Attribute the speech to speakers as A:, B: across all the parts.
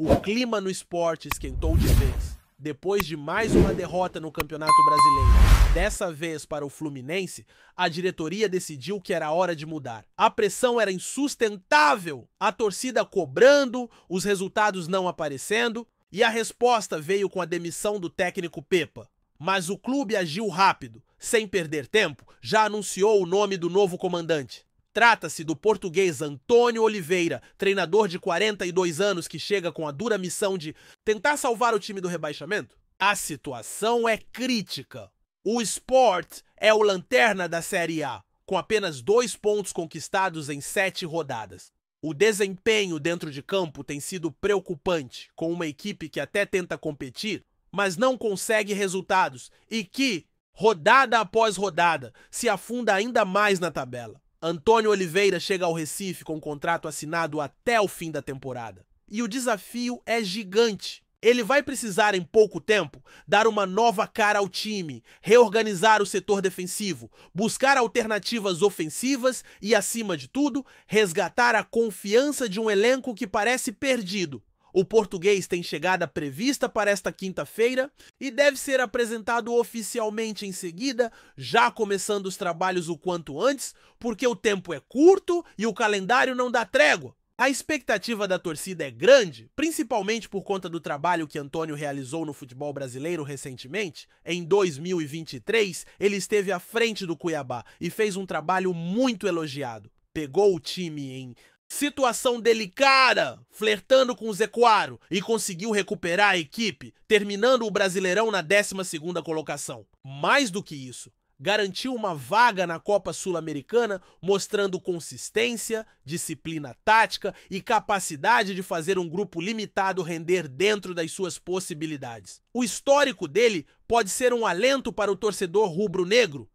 A: O clima no esporte esquentou de vez. Depois de mais uma derrota no Campeonato Brasileiro, dessa vez para o Fluminense, a diretoria decidiu que era hora de mudar. A pressão era insustentável, a torcida cobrando, os resultados não aparecendo, e a resposta veio com a demissão do técnico Pepa. Mas o clube agiu rápido, sem perder tempo, já anunciou o nome do novo comandante. Trata-se do português Antônio Oliveira, treinador de 42 anos que chega com a dura missão de tentar salvar o time do rebaixamento. A situação é crítica. O Sport é o lanterna da Série A, com apenas 2 pontos conquistados em 7 rodadas. O desempenho dentro de campo tem sido preocupante, com uma equipe que até tenta competir, mas não consegue resultados e que, rodada após rodada, se afunda ainda mais na tabela. Antônio Oliveira chega ao Recife com um contrato assinado até o fim da temporada. E o desafio é gigante. Ele vai precisar, em pouco tempo, dar uma nova cara ao time, reorganizar o setor defensivo, buscar alternativas ofensivas e, acima de tudo, resgatar a confiança de um elenco que parece perdido. O português tem chegada prevista para esta quinta-feira e deve ser apresentado oficialmente em seguida, já começando os trabalhos o quanto antes, porque o tempo é curto e o calendário não dá trégua. A expectativa da torcida é grande, principalmente por conta do trabalho que Antônio realizou no futebol brasileiro recentemente. Em 2023, ele esteve à frente do Cuiabá e fez um trabalho muito elogiado. Pegou o time em situação delicada, flertando com o Zequaro, e conseguiu recuperar a equipe, terminando o Brasileirão na 12ª colocação. Mais do que isso, garantiu uma vaga na Copa Sul-Americana, mostrando consistência, disciplina tática e capacidade de fazer um grupo limitado render dentro das suas possibilidades. O histórico dele pode ser um alento para o torcedor rubro-negro,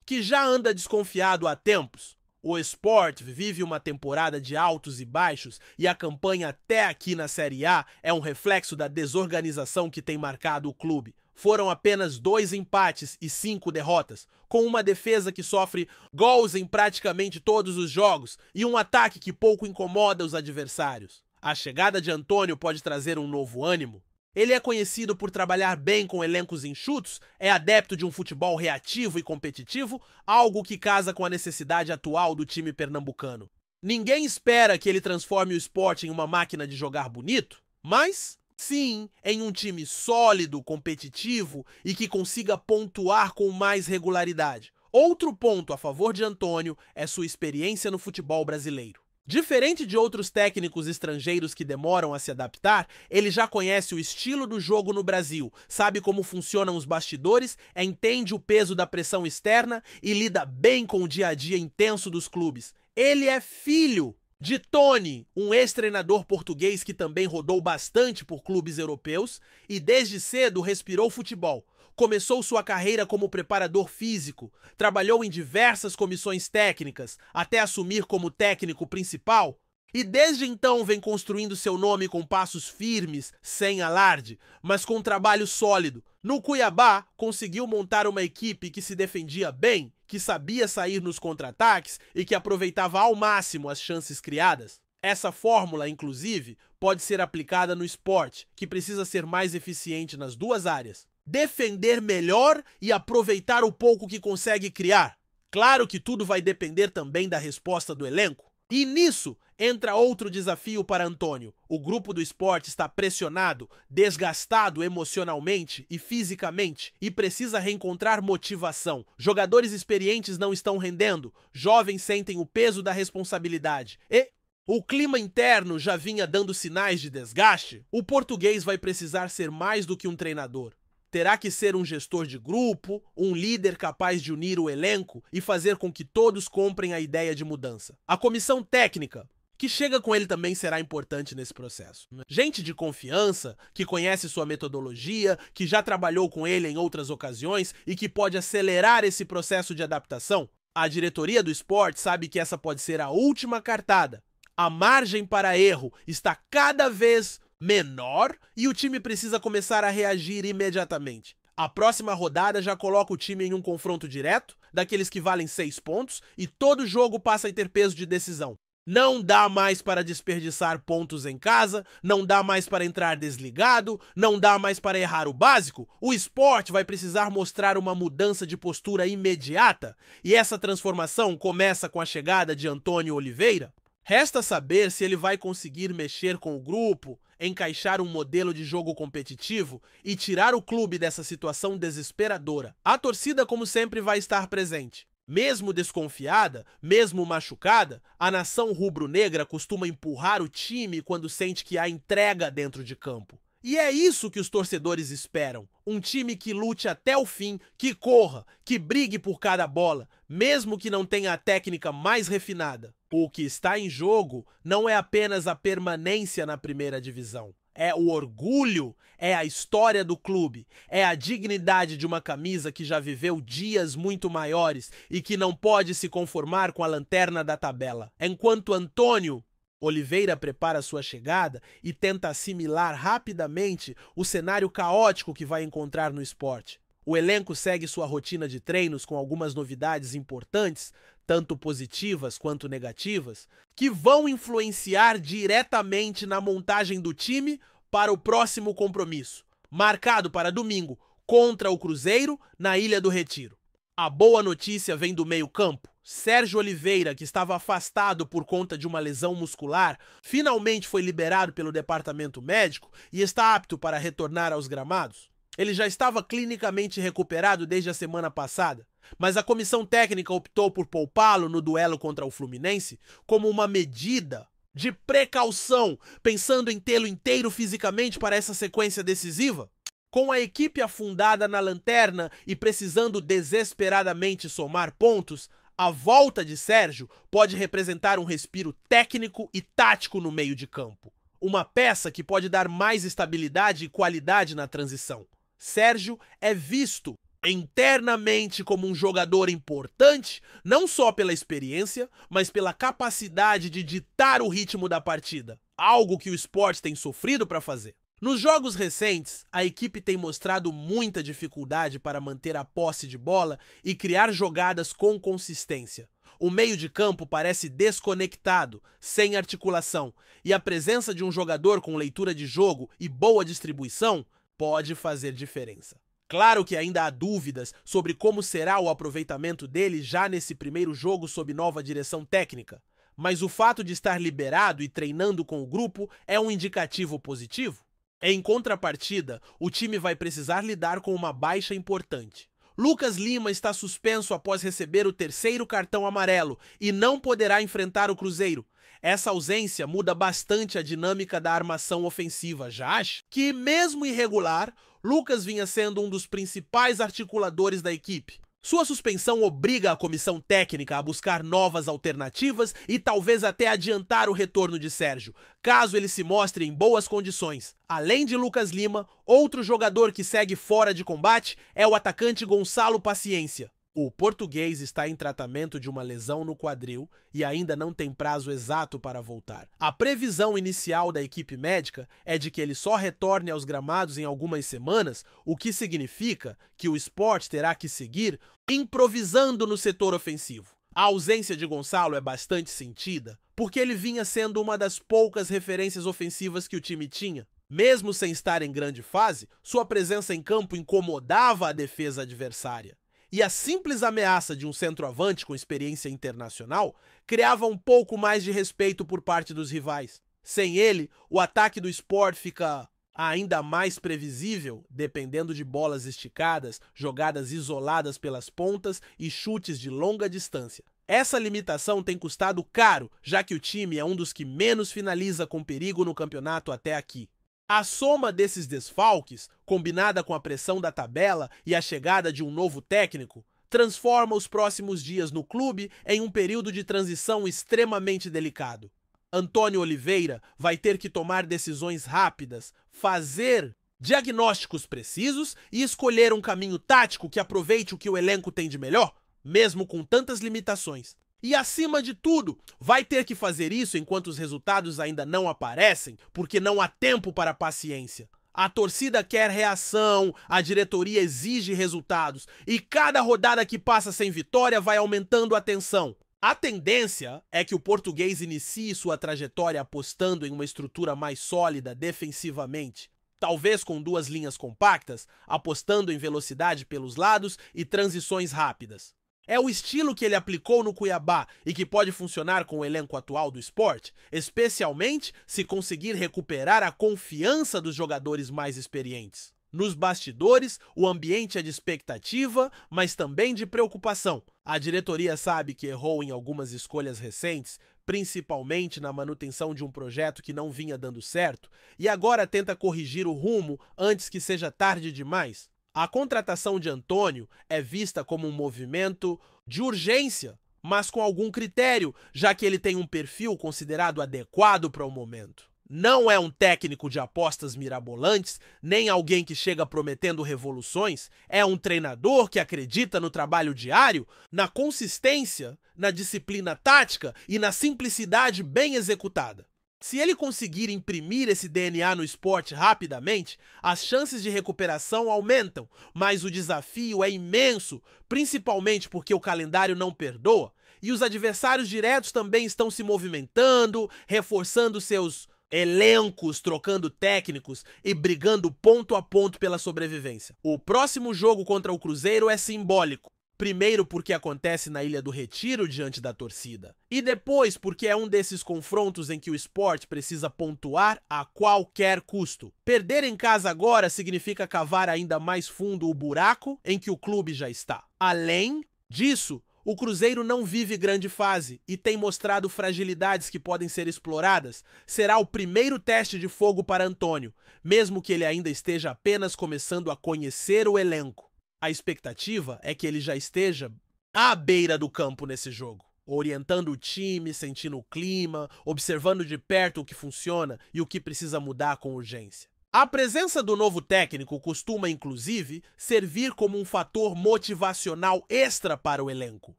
A: que já anda desconfiado há tempos. O Sport vive uma temporada de altos e baixos e a campanha até aqui na Série A é um reflexo da desorganização que tem marcado o clube. Foram apenas 2 empates e 5 derrotas, com uma defesa que sofre gols em praticamente todos os jogos e um ataque que pouco incomoda os adversários. A chegada de Antônio pode trazer um novo ânimo. Ele é conhecido por trabalhar bem com elencos enxutos, é adepto de um futebol reativo e competitivo, algo que casa com a necessidade atual do time pernambucano. Ninguém espera que ele transforme o Sport em uma máquina de jogar bonito, mas sim em um time sólido, competitivo e que consiga pontuar com mais regularidade. Outro ponto a favor de Antônio é sua experiência no futebol brasileiro. Diferente de outros técnicos estrangeiros que demoram a se adaptar, ele já conhece o estilo do jogo no Brasil, sabe como funcionam os bastidores, entende o peso da pressão externa e lida bem com o dia a dia intenso dos clubes. Ele é filho de Tony, um ex-treinador português que também rodou bastante por clubes europeus e desde cedo respirou futebol. Começou sua carreira como preparador físico, trabalhou em diversas comissões técnicas, até assumir como técnico principal, e desde então vem construindo seu nome com passos firmes, sem alarde, mas com trabalho sólido. No Cuiabá, conseguiu montar uma equipe que se defendia bem, que sabia sair nos contra-ataques e que aproveitava ao máximo as chances criadas. Essa fórmula, inclusive, pode ser aplicada no Sport, que precisa ser mais eficiente nas duas áreas. Defender melhor e aproveitar o pouco que consegue criar. Claro que tudo vai depender também da resposta do elenco. E nisso entra outro desafio para Antônio. O grupo do Sport está pressionado, desgastado emocionalmente e fisicamente e precisa reencontrar motivação. Jogadores experientes não estão rendendo, jovens sentem o peso da responsabilidade e o clima interno já vinha dando sinais de desgaste. O português vai precisar ser mais do que um treinador. Terá que ser um gestor de grupo, um líder capaz de unir o elenco e fazer com que todos comprem a ideia de mudança. A comissão técnica, que chega com ele, também será importante nesse processo. Gente de confiança, que conhece sua metodologia, que já trabalhou com ele em outras ocasiões e que pode acelerar esse processo de adaptação. A diretoria do Sport sabe que essa pode ser a última cartada. A margem para erro está cada vez menor e o time precisa começar a reagir imediatamente. A próxima rodada já coloca o time em um confronto direto, daqueles que valem 6 pontos, e todo jogo passa a ter peso de decisão. Não dá mais para desperdiçar pontos em casa, não dá mais para entrar desligado, não dá mais para errar o básico. O Sport vai precisar mostrar uma mudança de postura imediata, e essa transformação começa com a chegada de Antônio Oliveira. Resta saber se ele vai conseguir mexer com o grupo, encaixar um modelo de jogo competitivo e tirar o clube dessa situação desesperadora. A torcida, como sempre, vai estar presente. Mesmo desconfiada, mesmo machucada, a nação rubro-negra costuma empurrar o time quando sente que há entrega dentro de campo. E é isso que os torcedores esperam. Um time que lute até o fim, que corra, que brigue por cada bola, mesmo que não tenha a técnica mais refinada. O que está em jogo não é apenas a permanência na primeira divisão. É o orgulho, é a história do clube, é a dignidade de uma camisa que já viveu dias muito maiores e que não pode se conformar com a lanterna da tabela. Enquanto Antônio Oliveira prepara sua chegada e tenta assimilar rapidamente o cenário caótico que vai encontrar no Sport. O elenco segue sua rotina de treinos com algumas novidades importantes, tanto positivas quanto negativas, que vão influenciar diretamente na montagem do time para o próximo compromisso, marcado para domingo, contra o Cruzeiro, na Ilha do Retiro. A boa notícia vem do meio-campo. Sérgio Oliveira, que estava afastado por conta de uma lesão muscular, finalmente foi liberado pelo departamento médico e está apto para retornar aos gramados. Ele já estava clinicamente recuperado desde a semana passada, mas a comissão técnica optou por poupá-lo no duelo contra o Fluminense como uma medida de precaução, pensando em tê-lo inteiro fisicamente para essa sequência decisiva. Com a equipe afundada na lanterna e precisando desesperadamente somar pontos, a volta de Sérgio pode representar um respiro técnico e tático no meio de campo. Uma peça que pode dar mais estabilidade e qualidade na transição. Sérgio é visto internamente como um jogador importante, não só pela experiência, mas pela capacidade de ditar o ritmo da partida, algo que o Sport tem sofrido para fazer. Nos jogos recentes, a equipe tem mostrado muita dificuldade para manter a posse de bola e criar jogadas com consistência. O meio de campo parece desconectado, sem articulação, e a presença de um jogador com leitura de jogo e boa distribuição pode fazer diferença. Claro que ainda há dúvidas sobre como será o aproveitamento dele já nesse primeiro jogo sob nova direção técnica, mas o fato de estar liberado e treinando com o grupo é um indicativo positivo. Em contrapartida, o time vai precisar lidar com uma baixa importante. Lucas Lima está suspenso após receber o terceiro cartão amarelo e não poderá enfrentar o Cruzeiro. Essa ausência muda bastante a dinâmica da armação ofensiva, já acha? Que, mesmo irregular, Lucas vinha sendo um dos principais articuladores da equipe. Sua suspensão obriga a comissão técnica a buscar novas alternativas e talvez até adiantar o retorno de Sérgio, caso ele se mostre em boas condições. Além de Lucas Lima, outro jogador que segue fora de combate é o atacante Gonçalo Paciência. O português está em tratamento de uma lesão no quadril e ainda não tem prazo exato para voltar. A previsão inicial da equipe médica é de que ele só retorne aos gramados em algumas semanas, o que significa que o Sport terá que seguir improvisando no setor ofensivo. A ausência de Gonçalo é bastante sentida, porque ele vinha sendo uma das poucas referências ofensivas que o time tinha. Mesmo sem estar em grande fase, sua presença em campo incomodava a defesa adversária. E a simples ameaça de um centroavante com experiência internacional criava um pouco mais de respeito por parte dos rivais. Sem ele, o ataque do Sport fica ainda mais previsível, dependendo de bolas esticadas, jogadas isoladas pelas pontas e chutes de longa distância. Essa limitação tem custado caro, já que o time é um dos que menos finaliza com perigo no campeonato até aqui. A soma desses desfalques, combinada com a pressão da tabela e a chegada de um novo técnico, transforma os próximos dias no clube em um período de transição extremamente delicado. Antônio Oliveira vai ter que tomar decisões rápidas, fazer diagnósticos precisos e escolher um caminho tático que aproveite o que o elenco tem de melhor, mesmo com tantas limitações. E, acima de tudo, vai ter que fazer isso enquanto os resultados ainda não aparecem, porque não há tempo para paciência. A torcida quer reação, a diretoria exige resultados, e cada rodada que passa sem vitória vai aumentando a tensão. A tendência é que o português inicie sua trajetória apostando em uma estrutura mais sólida defensivamente, talvez com duas linhas compactas, apostando em velocidade pelos lados e transições rápidas. É o estilo que ele aplicou no Cuiabá e que pode funcionar com o elenco atual do Sport, especialmente se conseguir recuperar a confiança dos jogadores mais experientes. Nos bastidores, o ambiente é de expectativa, mas também de preocupação. A diretoria sabe que errou em algumas escolhas recentes, principalmente na manutenção de um projeto que não vinha dando certo, e agora tenta corrigir o rumo antes que seja tarde demais. A contratação de Antônio é vista como um movimento de urgência, mas com algum critério, já que ele tem um perfil considerado adequado para o momento. Não é um técnico de apostas mirabolantes, nem alguém que chega prometendo revoluções, é um treinador que acredita no trabalho diário, na consistência, na disciplina tática e na simplicidade bem executada. Se ele conseguir imprimir esse DNA no esporte rapidamente, as chances de recuperação aumentam, mas o desafio é imenso, principalmente porque o calendário não perdoa e os adversários diretos também estão se movimentando, reforçando seus elencos, trocando técnicos e brigando ponto a ponto pela sobrevivência. O próximo jogo contra o Cruzeiro é simbólico. Primeiro porque acontece na Ilha do Retiro diante da torcida. E depois porque é um desses confrontos em que o Sport precisa pontuar a qualquer custo. Perder em casa agora significa cavar ainda mais fundo o buraco em que o clube já está. Além disso, o Cruzeiro não vive grande fase e tem mostrado fragilidades que podem ser exploradas. Será o primeiro teste de fogo para Antônio, mesmo que ele ainda esteja apenas começando a conhecer o elenco. A expectativa é que ele já esteja à beira do campo nesse jogo, orientando o time, sentindo o clima, observando de perto o que funciona e o que precisa mudar com urgência. A presença do novo técnico costuma, inclusive, servir como um fator motivacional extra para o elenco.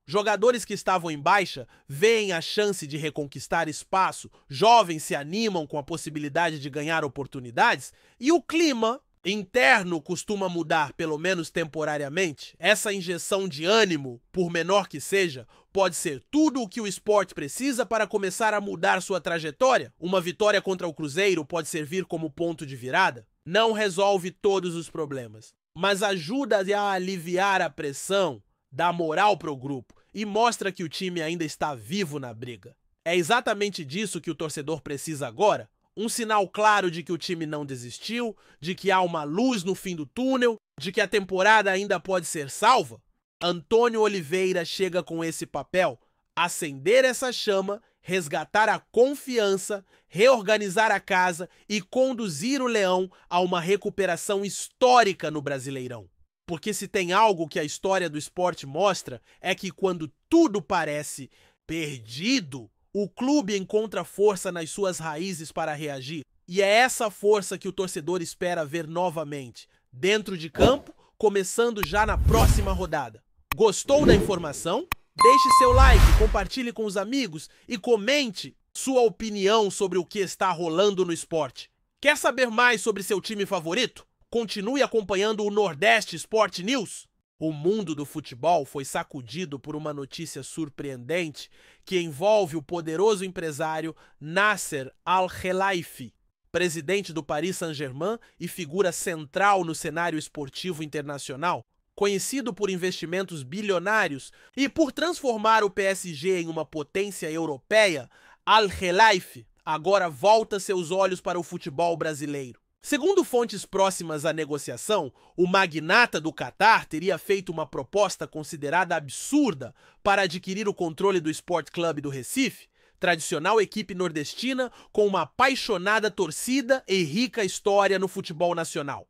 A: Jogadores que estavam em baixa veem a chance de reconquistar espaço, jovens se animam com a possibilidade de ganhar oportunidades e o clima interno costuma mudar, pelo menos temporariamente. Essa injeção de ânimo, por menor que seja, pode ser tudo o que o Sport precisa para começar a mudar sua trajetória. Uma vitória contra o Cruzeiro pode servir como ponto de virada. Não resolve todos os problemas, mas ajuda a aliviar a pressão, dá moral para o grupo e mostra que o time ainda está vivo na briga. É exatamente disso que o torcedor precisa agora. Um sinal claro de que o time não desistiu, de que há uma luz no fim do túnel, de que a temporada ainda pode ser salva. Antônio Oliveira chega com esse papel: acender essa chama, resgatar a confiança, reorganizar a casa e conduzir o Leão a uma recuperação histórica no Brasileirão. Porque se tem algo que a história do esporte mostra, é que quando tudo parece perdido, o clube encontra força nas suas raízes para reagir. E é essa força que o torcedor espera ver novamente, dentro de campo, começando já na próxima rodada. Gostou da informação? Deixe seu like, compartilhe com os amigos e comente sua opinião sobre o que está rolando no esporte. Quer saber mais sobre seu time favorito? Continue acompanhando o Nordeste Sport News. O mundo do futebol foi sacudido por uma notícia surpreendente que envolve o poderoso empresário Nasser Al-Khelaifi, presidente do Paris Saint-Germain e figura central no cenário esportivo internacional, conhecido por investimentos bilionários e por transformar o PSG em uma potência europeia. Al-Khelaifi agora volta seus olhos para o futebol brasileiro. Segundo fontes próximas à negociação, o magnata do Catar teria feito uma proposta considerada absurda para adquirir o controle do Sport Clube do Recife, tradicional equipe nordestina com uma apaixonada torcida e rica história no futebol nacional.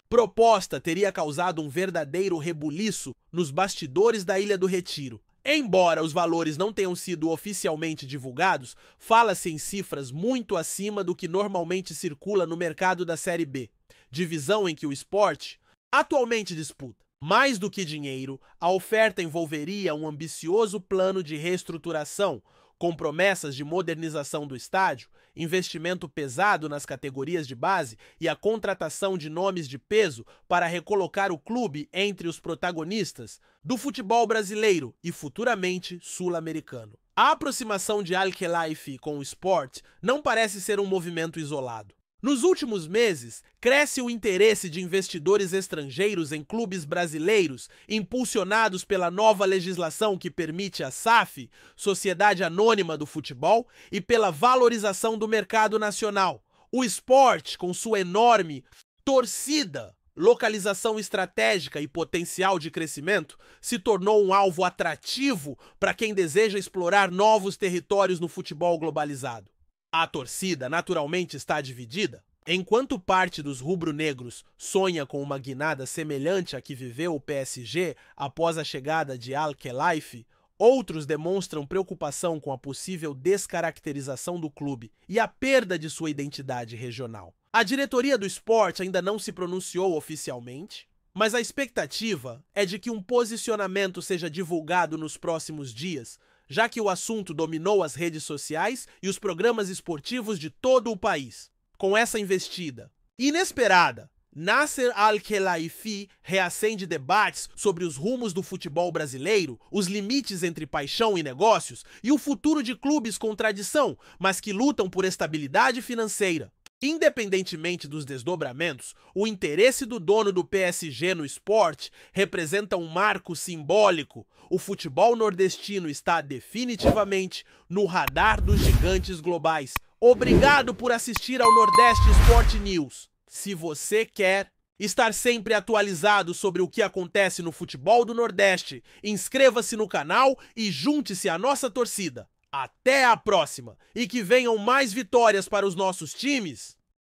A: Proposta teria causado um verdadeiro rebuliço nos bastidores da Ilha do Retiro. Embora os valores não tenham sido oficialmente divulgados, fala-se em cifras muito acima do que normalmente circula no mercado da Série B, divisão em que o Sport atualmente disputa. Mais do que dinheiro, a oferta envolveria um ambicioso plano de reestruturação, com promessas de modernização do estádio, investimento pesado nas categorias de base e a contratação de nomes de peso para recolocar o clube entre os protagonistas do futebol brasileiro e futuramente sul-americano. A aproximação de Al-Khelaifi com o Sport não parece ser um movimento isolado. Nos últimos meses, cresce o interesse de investidores estrangeiros em clubes brasileiros, impulsionados pela nova legislação que permite a SAF, Sociedade Anônima do Futebol, e pela valorização do mercado nacional. O Sport, com sua enorme torcida, localização estratégica e potencial de crescimento, se tornou um alvo atrativo para quem deseja explorar novos territórios no futebol globalizado. A torcida naturalmente está dividida. Enquanto parte dos rubro-negros sonha com uma guinada semelhante à que viveu o PSG após a chegada de Al-Khelaifi, outros demonstram preocupação com a possível descaracterização do clube e a perda de sua identidade regional. A diretoria do Sport ainda não se pronunciou oficialmente, mas a expectativa é de que um posicionamento seja divulgado nos próximos dias, já que o assunto dominou as redes sociais e os programas esportivos de todo o país. Com essa investida inesperada, Nasser Al-Khelaifi reacende debates sobre os rumos do futebol brasileiro, os limites entre paixão e negócios e o futuro de clubes com tradição, mas que lutam por estabilidade financeira. Independentemente dos desdobramentos, o interesse do dono do PSG no Sport representa um marco simbólico. O futebol nordestino está definitivamente no radar dos gigantes globais. Obrigado por assistir ao Nordeste Sport News. Se você quer estar sempre atualizado sobre o que acontece no futebol do Nordeste, inscreva-se no canal e junte-se à nossa torcida. Até a próxima e que venham mais vitórias para os nossos times!